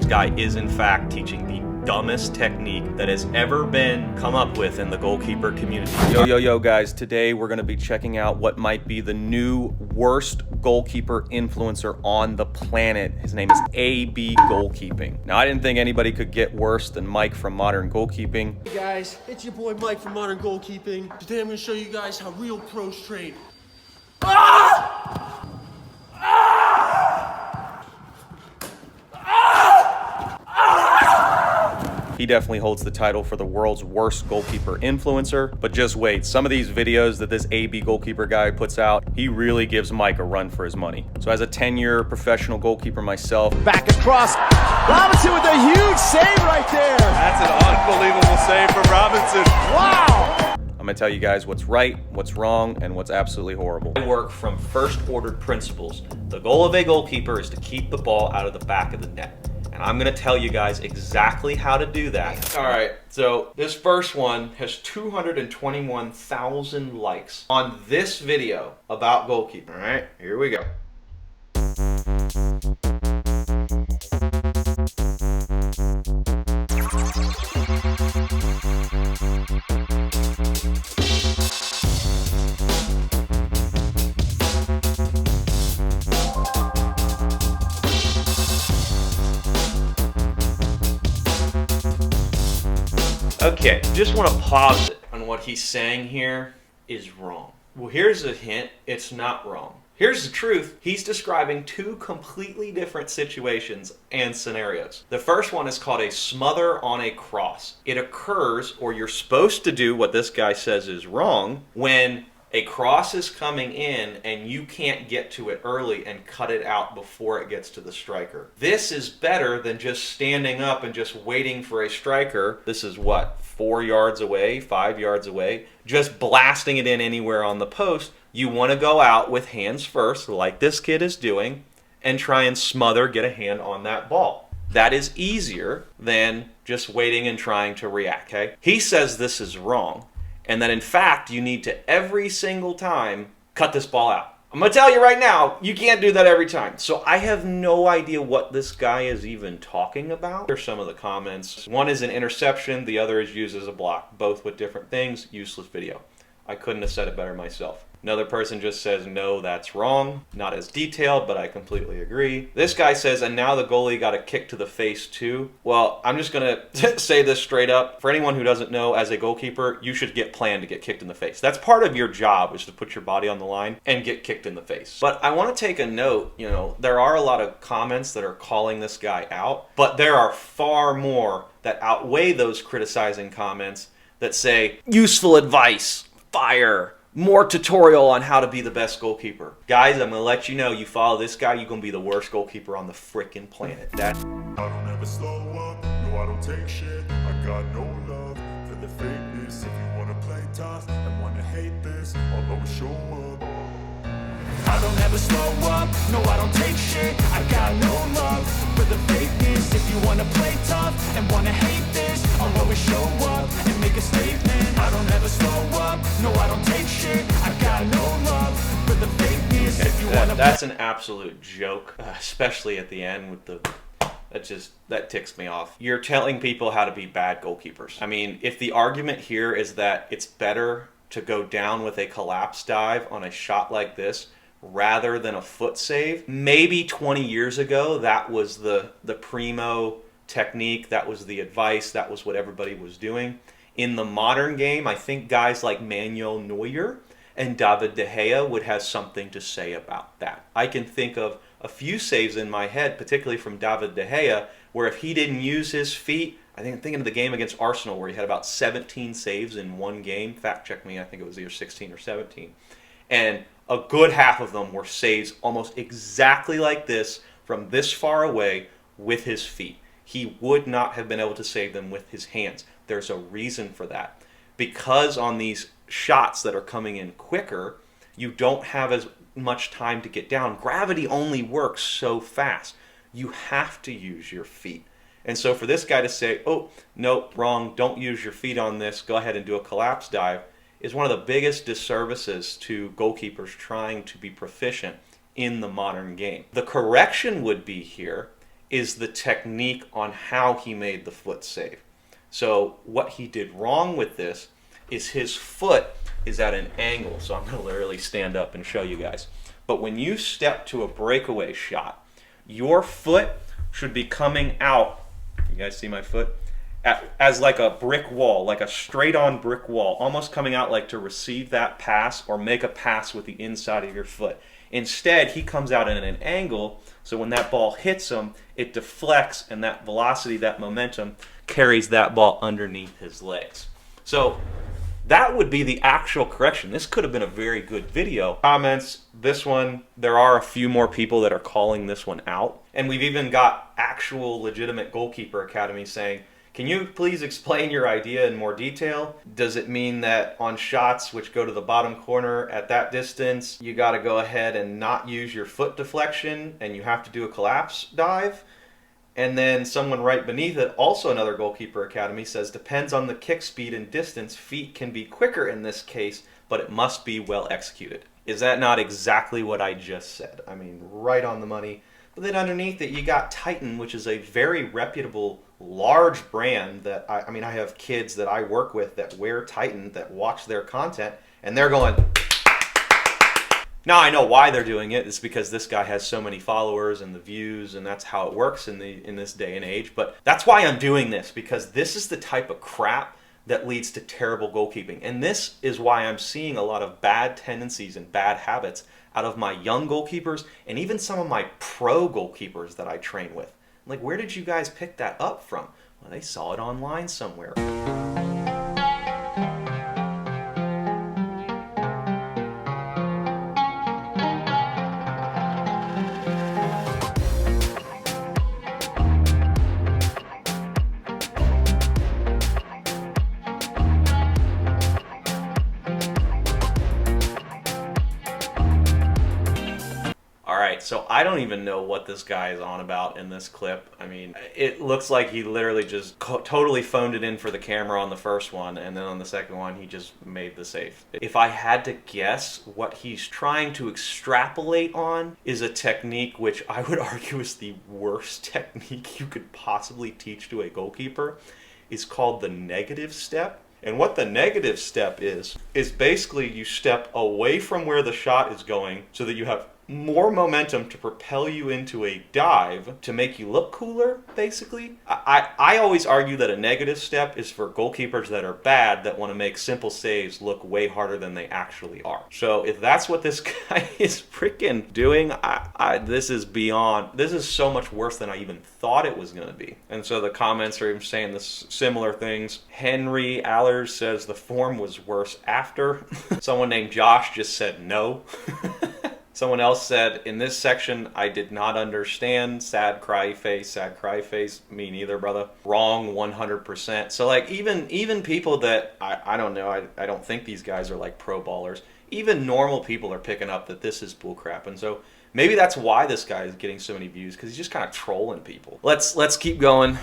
guy is in fact teaching the dumbest technique that has ever been come up with in the goalkeeper community. Yo guys, today we're going to be checking out what might be the new worst goalkeeper influencer on the planet. His name is AB Goalkeeping. Now, I didn't think anybody could get worse than Mike from Modern Goalkeeping. Hey guys, it's your boy Mike from Modern Goalkeeping. Today I'm going to show you guys how real pros train. He definitely holds the title for the world's worst goalkeeper influencer, but just wait, some of these videos that this AB Goalkeeper guy puts out, he really gives Mike a run for his money. So as a 10-year professional goalkeeper myself, back across, Robinson with a huge save right there. That's an unbelievable save from Robinson. Wow. I'm gonna tell you guys what's right, what's wrong, and what's absolutely horrible. I work from first-ordered principles. The goal of a goalkeeper is to keep the ball out of the back of the net. And I'm gonna tell you guys exactly how to do that. All right, so this first one has 221,000 likes on this video about goalkeeping. All right, here we go. Okay, just want to pause it on what he's saying here is wrong. Well, here's a hint, it's not wrong. Here's the truth, he's describing two completely different situations and scenarios. The first one is called a smother on a cross. It occurs, or you're supposed to do what this guy says is wrong, when a cross is coming in and you can't get to it early and cut it out before it gets to the striker. This is better than just standing up and just waiting for a striker. This is what, 4 yards away, 5 yards away, just blasting it in anywhere on the post. You want to go out with hands first, like this kid is doing, and try and smother, get a hand on that ball. That is easier than just waiting and trying to react, okay? He says this is wrong. And that in fact, you need to every single time cut this ball out. I'm gonna tell you right now, you can't do that every time. So I have no idea what this guy is even talking about. Here's some of the comments. One is an interception, the other is used as a block. Both with different things, useless video. I couldn't have said it better myself. Another person just says, no, that's wrong. Not as detailed, but I completely agree. This guy says, and now the goalie got a kick to the face too. Well, I'm just gonna say this straight up. For anyone who doesn't know, as a goalkeeper, you should get planned to get kicked in the face. That's part of your job, is to put your body on the line and get kicked in the face. But I wanna take a note, you know, there are a lot of comments that are calling this guy out, but there are far more that outweigh those criticizing comments that say, useful advice, fire, more tutorial on how to be the best goalkeeper. Guys, I'm gonna let you know, you follow this guy, you're gonna be the worst goalkeeper on the frickin' planet. I don't ever slow up, no I don't take shit. I got no love for the fakeness. If you wanna play tough and wanna hate this, I'll always show up. I don't ever slow up, no I don't take shit. I got no love for the fakeness. If you wanna play tough and wanna hate this, I'll always show up and make a statement. I don't ever slow up, no I don't take shit. I got no love for the fakeness. If you wanna that's an absolute joke, especially at the end with the... That ticks me off. You're telling people how to be bad goalkeepers. I mean, if the argument here is that it's better to go down with a collapse dive on a shot like this rather than a foot save, maybe 20 years ago that was the primo technique, that was the advice, that was what everybody was doing. In the modern game, I think guys like Manuel Neuer and David De Gea would have something to say about that. I can think of a few saves in my head, particularly from David De Gea, where if he didn't use his feet, I think I'm thinking of the game against Arsenal where he had about 17 saves in one game. Fact check me, I think it was either 16 or 17. And a good half of them were saves almost exactly like this from this far away with his feet. He would not have been able to save them with his hands. There's a reason for that. Because on these shots that are coming in quicker, you don't have as much time to get down. Gravity only works so fast. You have to use your feet. And so for this guy to say, oh, nope, wrong, don't use your feet on this, go ahead and do a collapse dive, is one of the biggest disservices to goalkeepers trying to be proficient in the modern game. The correction would be here is the technique on how he made the foot save. So what he did wrong with this is his foot is at an angle. So I'm going to literally stand up and show you guys. But when you step to a breakaway shot, your foot should be coming out. You guys see my foot? As like a brick wall, like a straight on brick wall, almost coming out like to receive that pass or make a pass with the inside of your foot. Instead, he comes out at an angle, so when that ball hits him, it deflects, and that velocity, that momentum, carries that ball underneath his legs. So that would be the actual correction. This could have been a very good video. Comments, this one, there are a few more people that are calling this one out. And we've even got actual legitimate goalkeeper academies saying, can you please explain your idea in more detail? Does it mean that on shots which go to the bottom corner at that distance, you got to go ahead and not use your foot deflection and you have to do a collapse dive? And then someone right beneath it, also another goalkeeper academy, says depends on the kick speed and distance. Feet can be quicker in this case, but it must be well executed. Is that not exactly what I just said? I mean, right on the money. But then underneath it, you got Titan, which is a very reputable, large brand that, I mean, I have kids that I work with that wear Titan, that watch their content, and they're going... Now I know why they're doing it. It's because this guy has so many followers and the views, and that's how it works in this day and age. But that's why I'm doing this, because this is the type of crap that leads to terrible goalkeeping. And this is why I'm seeing a lot of bad tendencies and bad habits out of my young goalkeepers and even some of my pro goalkeepers that I train with. Like, where did you guys pick that up from? Well, they saw it online somewhere. So I don't even know what this guy is on about in this clip. I mean, it looks like he literally just totally phoned it in for the camera on the first one, and then on the second one, he just made the save. If I had to guess, what he's trying to extrapolate on is a technique which I would argue is the worst technique you could possibly teach to a goalkeeper. It's called the negative step. And what the negative step is basically you step away from where the shot is going so that you have more momentum to propel you into a dive to make you look cooler, basically. I always argue that a negative step is for goalkeepers that are bad that want to make simple saves look way harder than they actually are. So if that's what this guy is freaking doing, this is beyond, this is so much worse than I even thought it was going to be. And so the comments are even saying this similar things. Henry Allers says the form was worse after. Someone named Josh just said no. Someone else said, in this section, I did not understand. Sad cry face, sad cry face. Me neither, brother. Wrong 100%. So like even people that, I don't know, I don't think these guys are like pro ballers. Even normal people are picking up that this is bullcrap. And so maybe that's why this guy is getting so many views, because he's just kind of trolling people. Let's keep going.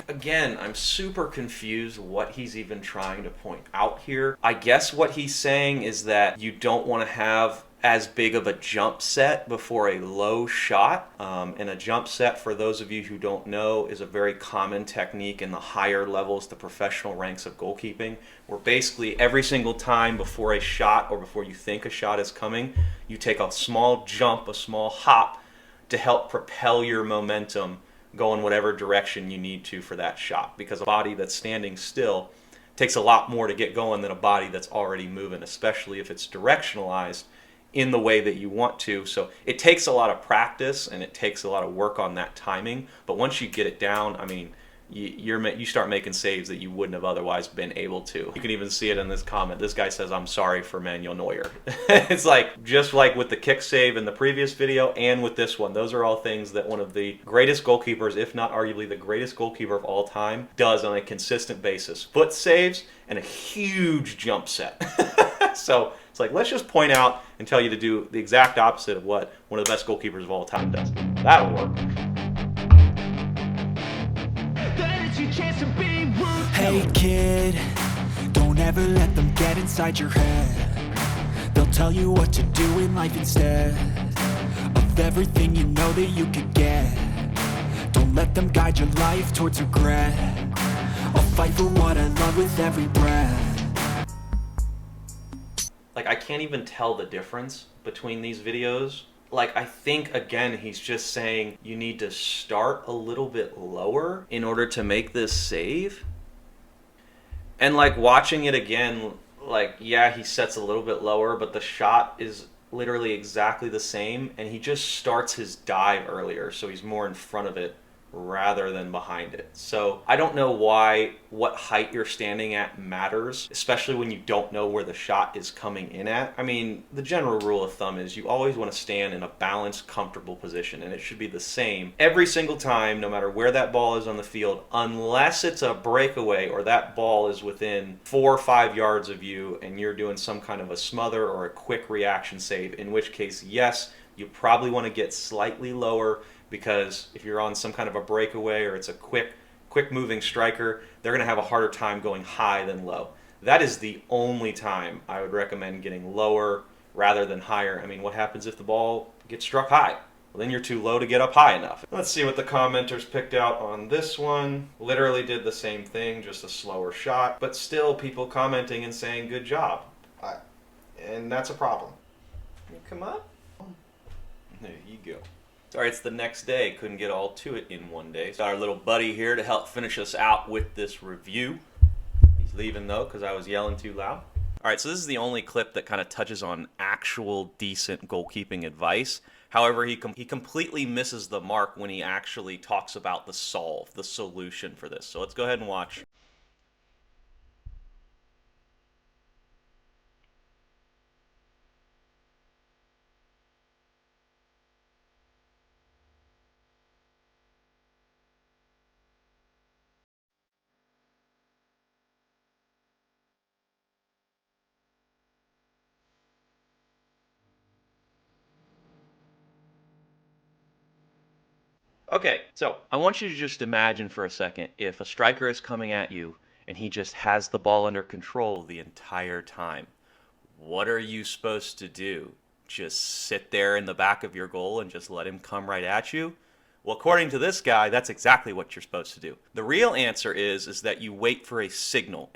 Again, I'm super confused what he's even trying to point out here. I guess what he's saying is that you don't want to have as big of a jump set before a low shot. And a jump set, for those of you who don't know, is a very common technique in the higher levels, the professional ranks of goalkeeping, where basically every single time before a shot or before you think a shot is coming, you take a small jump, a small hop to help propel your momentum go in whatever direction you need to for that shot, because a body that's standing still takes a lot more to get going than a body that's already moving, especially if it's directionalized in the way that you want to. So it takes a lot of practice and it takes a lot of work on that timing, but once you get it down, I mean, you start making saves that you wouldn't have otherwise been able to. You can even see it in this comment. This guy says, "I'm sorry for Manuel Neuer." It's like, just like with the kick save in the previous video and with this one, those are all things that one of the greatest goalkeepers, if not arguably the greatest goalkeeper of all time, does on a consistent basis. Foot saves and a huge jump set. So it's like, let's just point out and tell you to do the exact opposite of what one of the best goalkeepers of all time does. That'll work. Hey kid, don't ever let them get inside your head. They'll tell you what to do in life instead of everything you know that you could get. Don't let them guide your life towards regret. I'll fight for what I love with every breath. Like, I can't even tell the difference between these videos. Like, I think, again, he's just saying you need to start a little bit lower in order to make this save. And, like, watching it again, like, yeah, he sets a little bit lower, but the shot is literally exactly the same, and he just starts his dive earlier, so he's more in front of it rather than behind it. So I don't know why what height you're standing at matters, especially when you don't know where the shot is coming in at. I mean, the general rule of thumb is you always want to stand in a balanced, comfortable position, and it should be the same every single time, no matter where that ball is on the field, unless it's a breakaway or that ball is within 4 or 5 yards of you and you're doing some kind of a smother or a quick reaction save, in which case, yes, you probably want to get slightly lower, because if you're on some kind of a breakaway or it's a quick moving striker, they're going to have a harder time going high than low. That is the only time I would recommend getting lower rather than higher. I mean, what happens if the ball gets struck high? Well, then you're too low to get up high enough. Let's see what the commenters picked out on this one. Literally did the same thing, just a slower shot, but still people commenting and saying good job. And that's a problem. You come up? There you go. Sorry, it's the next day. Couldn't get all to it in one day. Got our little buddy here to help finish us out with this review. He's leaving though because I was yelling too loud. All right, so this is the only clip that kind of touches on actual decent goalkeeping advice. However, he completely misses the mark when he actually talks about the solution for this. So let's go ahead and watch. Okay, so I want you to just imagine for a second if a striker is coming at you and he just has the ball under control the entire time. What are you supposed to do? Just sit there in the back of your goal and just let him come right at you? Well, according to this guy, that's exactly what you're supposed to do. The real answer is that you wait for a signal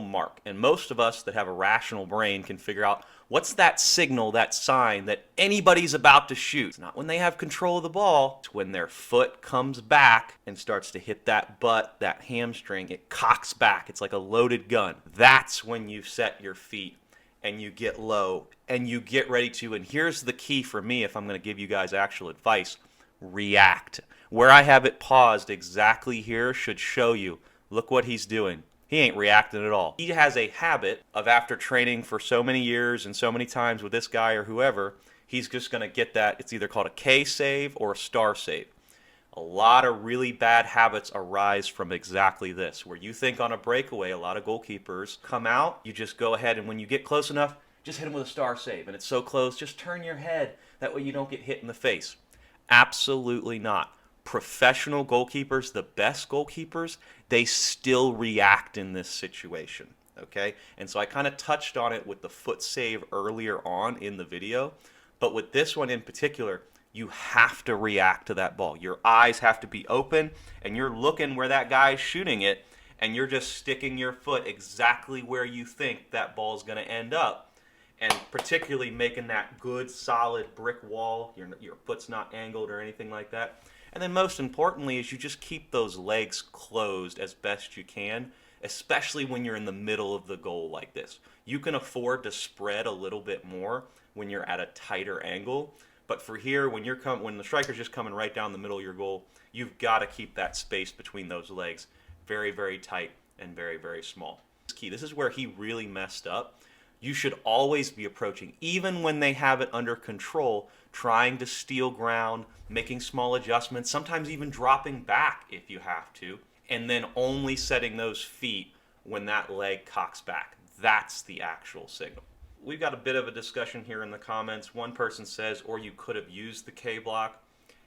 mark. And most of us that have a rational brain can figure out what's that signal, that sign that anybody's about to shoot. It's not when they have control of the ball. It's when their foot comes back and starts to hit that butt, that hamstring. It cocks back. It's like a loaded gun. That's when you set your feet and you get low and you get ready to, and here's the key for me if I'm going to give you guys actual advice, react. Where I have it paused exactly here should show you. Look what he's doing. He ain't reacting at all. He has a habit of, after training for so many years and so many times with this guy or whoever, he's just going to get that. It's either called a K save or a star save. A lot of really bad habits arise from exactly this, where you think on a breakaway, a lot of goalkeepers come out, you just go ahead, and when you get close enough, just hit him with a star save. And it's so close, just turn your head. That way you don't get hit in the face. Absolutely not. Professional goalkeepers, the best goalkeepers, they still react in this situation, okay? And so I kind of touched on it with the foot save earlier on in the video, but with this one in particular, you have to react to that ball. Your eyes have to be open, and you're looking where that guy's shooting it, and you're just sticking your foot exactly where you think that ball's going to end up, and particularly making that good, solid brick wall. Your foot's not angled or anything like that. And then most importantly is you just keep those legs closed as best you can, especially when you're in the middle of the goal like this. You can afford to spread a little bit more when you're at a tighter angle, But for here, when when the striker's just coming right down the middle of your goal, you've got to keep that space between those legs very, very tight and very, very small. This is key. This is where he really messed up. You should always be approaching, even when they have it under control, trying to steal ground, making small adjustments, sometimes even dropping back if you have to, and then only setting those feet when that leg cocks back. That's the actual signal. We've got a bit of a discussion here in the comments. One person says, or you could have used the K-block.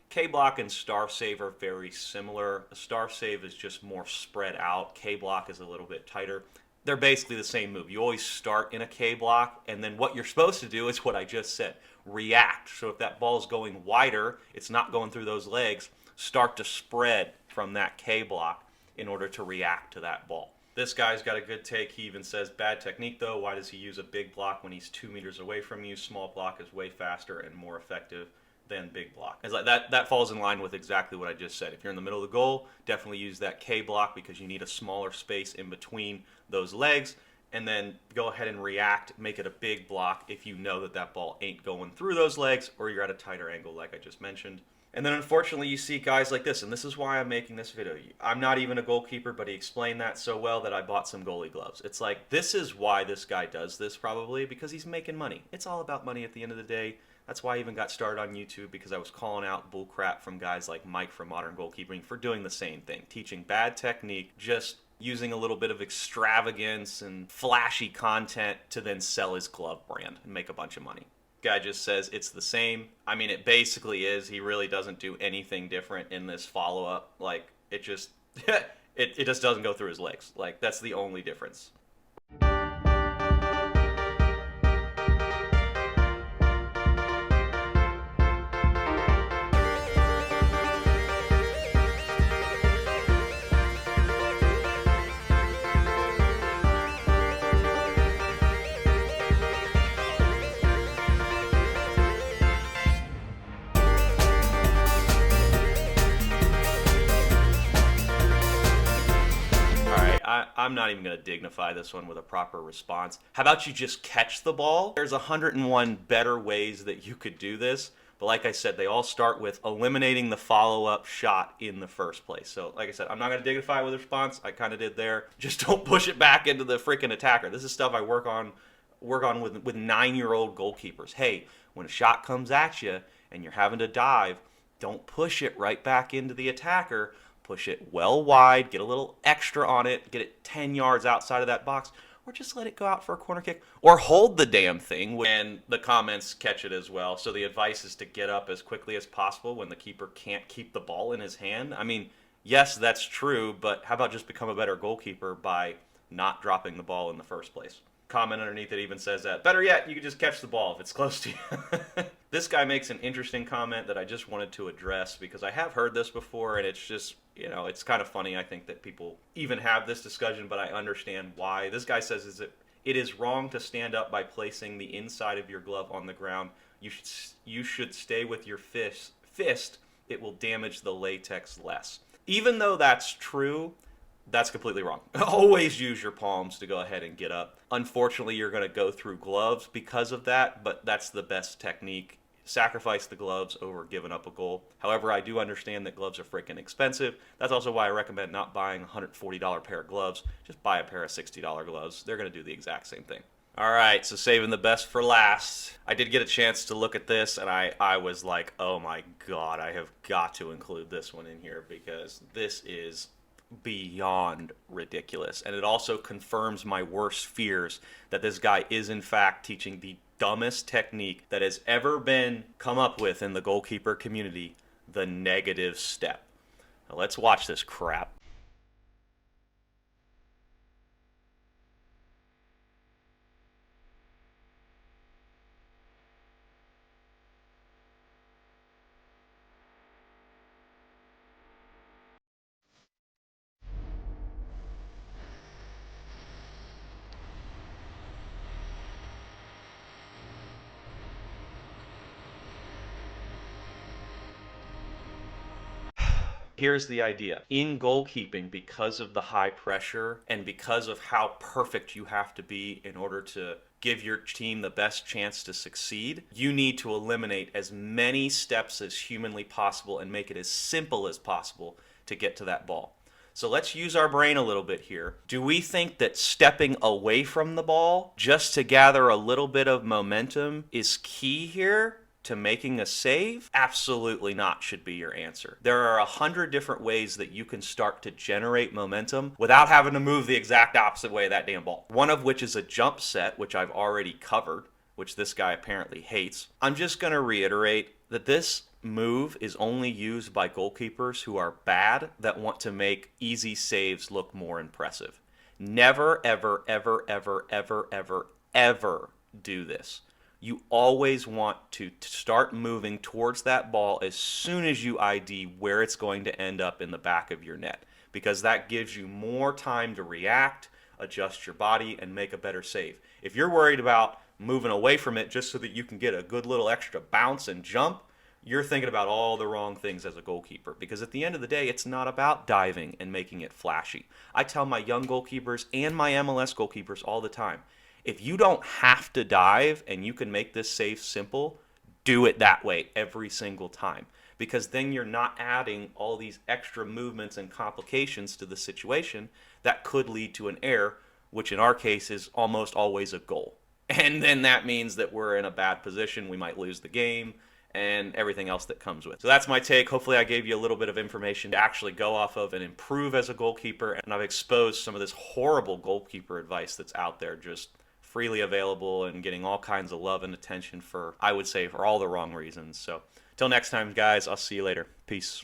K-block and star save are very similar. A star save is just more spread out. K-block is a little bit tighter. They're basically the same move. You always start in a K-block, and then what you're supposed to do is what I just said, react. So if that ball's going wider, it's not going through those legs, start to spread from that K-block in order to react to that ball. This guy's got a good take. He even says, bad technique though. Why does he use a big block when he's 2 meters away from you? Small block is way faster and more effective than big block. It's like that falls in line with exactly what I just said. If you're in the middle of the goal, definitely use that K block because you need a smaller space in between those legs, and then go ahead and react, make it a big block if you know that that ball ain't going through those legs or you're at a tighter angle like I just mentioned. And then unfortunately you see guys like this, and this is why I'm making this video. I'm not even a goalkeeper, but he explained that so well that I bought some goalie gloves. It's like, this is why this guy does this probably, because he's making money. It's all about money at the end of the day. That's why I even got started on YouTube, because I was calling out bull crap from guys like Mike from Modern Goalkeeping for doing the same thing, teaching bad technique, just using a little bit of extravagance and flashy content to then sell his glove brand and make a bunch of money. Guy just says it's the same. I mean, it basically is. He really doesn't do anything different in this follow-up. Like, it just it just doesn't go through his legs. Like, that's the only difference. I'm not even going to dignify this one with a proper response. How about you just catch the ball? There's 101 better ways that you could do this. But like I said, they all start with eliminating the follow-up shot in the first place. So like I said, I'm not going to dignify with a response. I kind of did there. Just don't push it back into the freaking attacker. This is stuff I work on with 9-year-old goalkeepers. Hey, when a shot comes at you and you're having to dive, don't push it right back into the attacker. Push it well wide, get a little extra on it, get it 10 yards outside of that box, or just let it go out for a corner kick, or hold the damn thing. And the comments catch it as well. So the advice is to get up as quickly as possible when the keeper can't keep the ball in his hand. I mean, yes, that's true, but how about just become a better goalkeeper by not dropping the ball in the first place? Comment underneath it even says that. Better yet, you can just catch the ball if it's close to you. This guy makes an interesting comment that I just wanted to address because I have heard this before, and it's just, you know, it's kind of funny, I think, that people even have this discussion, but I understand why. This guy says it is wrong to stand up by placing the inside of your glove on the ground. You should stay with your fist. It will damage the latex less. Even though that's true, that's completely wrong. Always use your palms to go ahead and get up. Unfortunately, you're going to go through gloves because of that, but that's the best technique. Sacrifice the gloves over giving up a goal. However, I do understand that gloves are freaking expensive. That's also why I recommend not buying a $140 pair of gloves. Just buy a pair of $60 gloves. They're going to do the exact same thing. All right, so saving the best for last. I did get a chance to look at this, and I was like, oh my God, I have got to include this one in here because this is beyond ridiculous. And it also confirms my worst fears that this guy is in fact teaching the dumbest technique that has ever been come up with in the goalkeeper community, the negative step. Now let's watch this crap. Here's the idea. In goalkeeping, because of the high pressure and because of how perfect you have to be in order to give your team the best chance to succeed, you need to eliminate as many steps as humanly possible and make it as simple as possible to get to that ball. So let's use our brain a little bit here. Do we think that stepping away from the ball just to gather a little bit of momentum is key here to making a save? Absolutely not should be your answer. There are 100 different ways that you can start to generate momentum without having to move the exact opposite way of that damn ball. One of which is a jump set, which I've already covered, which this guy apparently hates. I'm just going to reiterate that this move is only used by goalkeepers who are bad that want to make easy saves look more impressive. Never, ever, ever, ever, ever, ever, ever do this. You always want to start moving towards that ball as soon as you ID where it's going to end up in the back of your net, because that gives you more time to react, adjust your body, and make a better save. If you're worried about moving away from it just so that you can get a good little extra bounce and jump, you're thinking about all the wrong things as a goalkeeper, because at the end of the day, it's not about diving and making it flashy. I tell my young goalkeepers and my MLS goalkeepers all the time, if you don't have to dive and you can make this save simple, do it that way every single time, because then you're not adding all these extra movements and complications to the situation that could lead to an error, which in our case is almost always a goal. And then that means that we're in a bad position. We might lose the game and everything else that comes with it. So that's my take. Hopefully I gave you a little bit of information to actually go off of and improve as a goalkeeper. And I've exposed some of this horrible goalkeeper advice that's out there, just freely available and getting all kinds of love and attention for, I would say, for all the wrong reasons. So till next time, guys, I'll see you later. Peace.